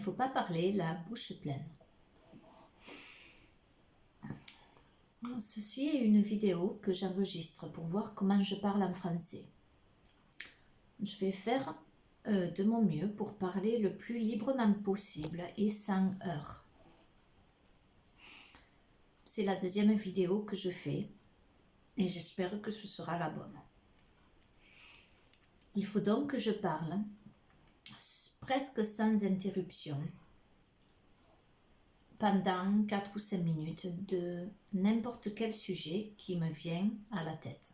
faut pas parler la bouche pleine. Ceci est une vidéo que j'enregistre pour voir comment je parle en français. Je vais faire de mon mieux pour parler le plus librement possible et sans heurts. C'est la deuxième vidéo que je fais et j'espère que ce sera la bonne. Il faut donc que je parle presque sans interruption pendant 4 ou 5 minutes de n'importe quel sujet qui me vient à la tête.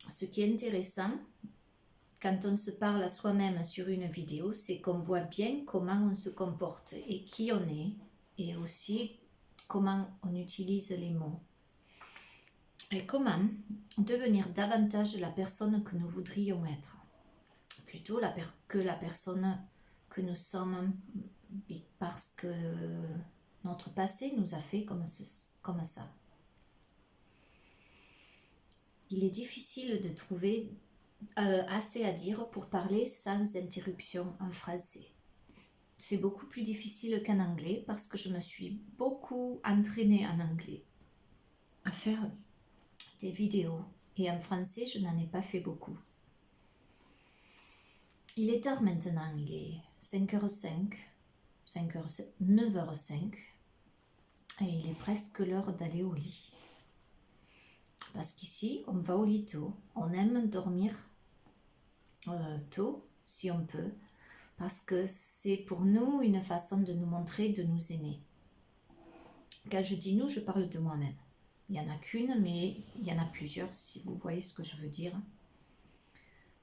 Ce qui est intéressant quand on se parle à soi-même sur une vidéo, c'est qu'on voit bien comment on se comporte et qui on est, et aussi comment on utilise les mots. Et comment devenir davantage la personne que nous voudrions être, plutôt que la personne que nous sommes, parce que notre passé nous a fait comme ça. Il est difficile de trouver assez à dire pour parler sans interruption en français. C'est beaucoup plus difficile qu'en anglais parce que je me suis beaucoup entraînée en anglais à faire des vidéos et en français je n'en ai pas fait beaucoup. Il est tard maintenant, il est 5h05, 9h05 et il est presque l'heure d'aller au lit. Parce qu'ici, on va au lit tôt, on aime dormir tôt si on peut, parce que c'est pour nous une façon de nous montrer, de nous aimer. Quand je dis nous, je parle de moi-même. Il n'y en a qu'une, mais il y en a plusieurs, si vous voyez ce que je veux dire.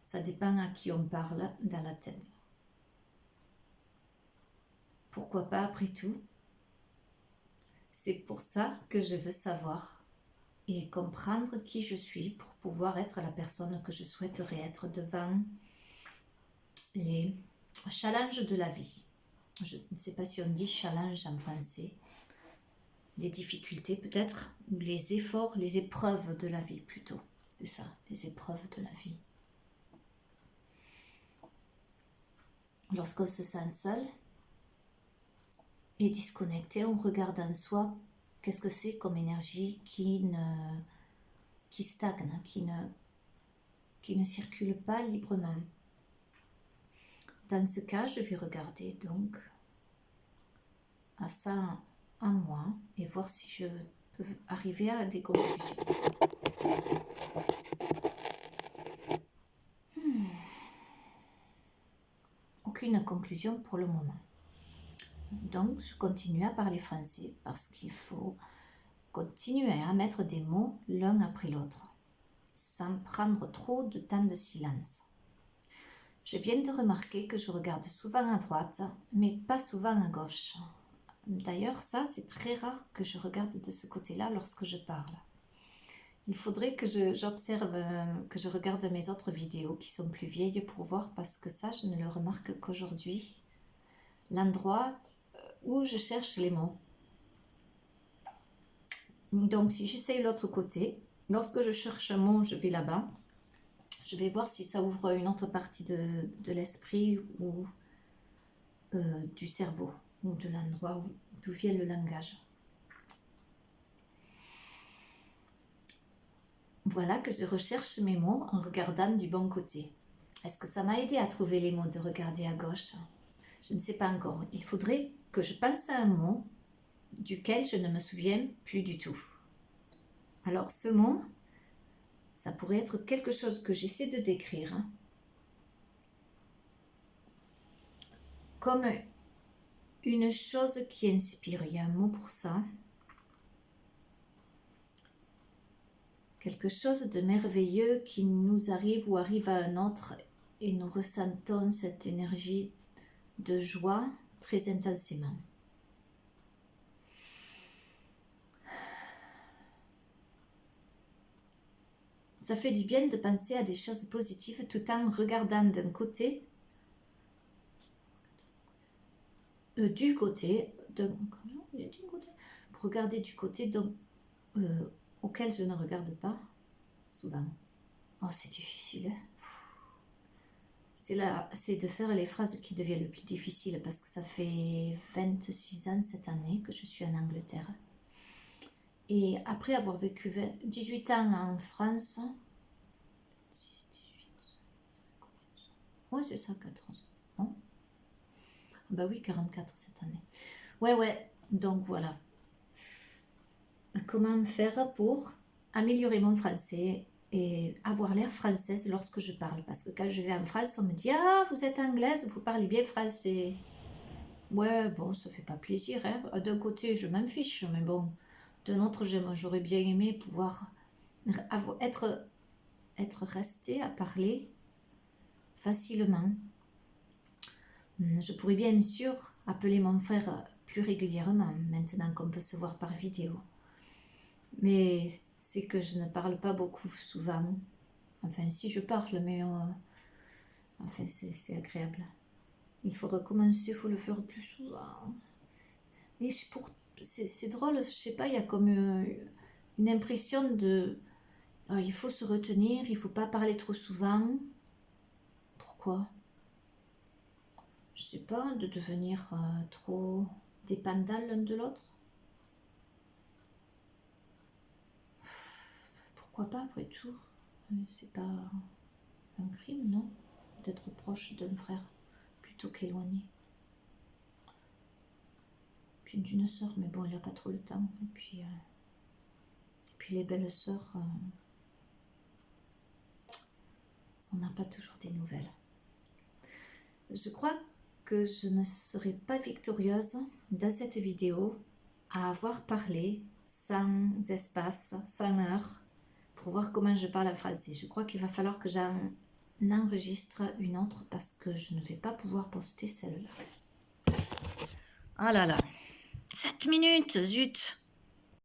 Ça dépend à qui on parle dans la tête. Pourquoi pas après tout? C'est pour ça que je veux savoir et comprendre qui je suis pour pouvoir être la personne que je souhaiterais être devant les challenges de la vie. Je ne sais pas si on dit challenge en français. Les difficultés peut-être, ou les efforts, les épreuves de la vie plutôt. C'est ça, les épreuves de la vie. Lorsqu'on se sent seul et disconnecté, on regarde en soi qu'est-ce que c'est comme énergie qui stagne, qui ne circule pas librement. Dans ce cas, je vais regarder donc à ça en moi et voir si je peux arriver à des conclusions. Aucune conclusion pour le moment. Donc, je continue à parler français parce qu'il faut continuer à mettre des mots l'un après l'autre, sans prendre trop de temps de silence. Je viens de remarquer que je regarde souvent à droite, mais pas souvent à gauche. D'ailleurs, ça, c'est très rare que je regarde de ce côté-là lorsque je parle. Il faudrait que j'observe, que je regarde mes autres vidéos qui sont plus vieilles pour voir, parce que ça, je ne le remarque qu'aujourd'hui. L'endroit où je cherche les mots. Donc, si j'essaye l'autre côté, lorsque je cherche un mot, je vais là-bas. Je vais voir si ça ouvre une autre partie de l'esprit ou du cerveau, ou de l'endroit d'où vient le langage. Voilà que je recherche mes mots en regardant du bon côté. Est-ce que ça m'a aidé à trouver les mots de regarder à gauche? Je ne sais pas encore. Il faudrait que je pense à un mot duquel je ne me souviens plus du tout. Alors ce mot, ça pourrait être quelque chose que j'essaie de décrire, comme une chose qui inspire. Il y a un mot pour ça. Quelque chose de merveilleux qui nous arrive ou arrive à un autre et nous ressentons cette énergie de joie très intensément. Ça fait du bien de penser à des choses positives tout en regardant d'un côté, pour regarder du côté auquel je ne regarde pas souvent. Oh, c'est difficile. c'est de faire les phrases qui deviennent le plus difficile parce que ça fait 26 ans cette année que je suis en Angleterre. Et après avoir vécu 18 ans en France, 6, 18, ouais c'est ça, 14, non? Bah oui, 44 cette année. Ouais, donc voilà. Comment faire pour améliorer mon français et avoir l'air française lorsque je parle. Parce que quand je vais en France, on me dit « Ah, vous êtes anglaise, vous parlez bien français. » Ouais, bon, ça fait pas plaisir. Hein. D'un côté, je m'en fiche, mais bon, d'un autre, j'aurais bien aimé pouvoir être restée à parler facilement. Je pourrais bien sûr appeler mon frère plus régulièrement, maintenant qu'on peut se voir par vidéo. Mais c'est que je ne parle pas beaucoup souvent. Enfin, si je parle, mais enfin, c'est agréable. Il faut recommencer, il faut le faire plus souvent. Mais c'est drôle, je sais pas, il y a comme une impression de... il faut se retenir, il faut pas parler trop souvent. Pourquoi? Je sais pas, de devenir trop dépendant l'un de l'autre. Pourquoi pas, après tout? C'est pas un crime, non? D'être proche d'un frère plutôt qu'éloigné. Puis d'une sœur, mais bon, il n'a pas trop le temps. Et puis les belles sœurs, on n'a pas toujours des nouvelles. Je crois que je ne serai pas victorieuse dans cette vidéo à avoir parlé sans espace, sans heure, pour voir comment je parle en français. Je crois qu'il va falloir que j'en enregistre une autre parce que je ne vais pas pouvoir poster celle-là. Ah là là, 7 minutes, zut!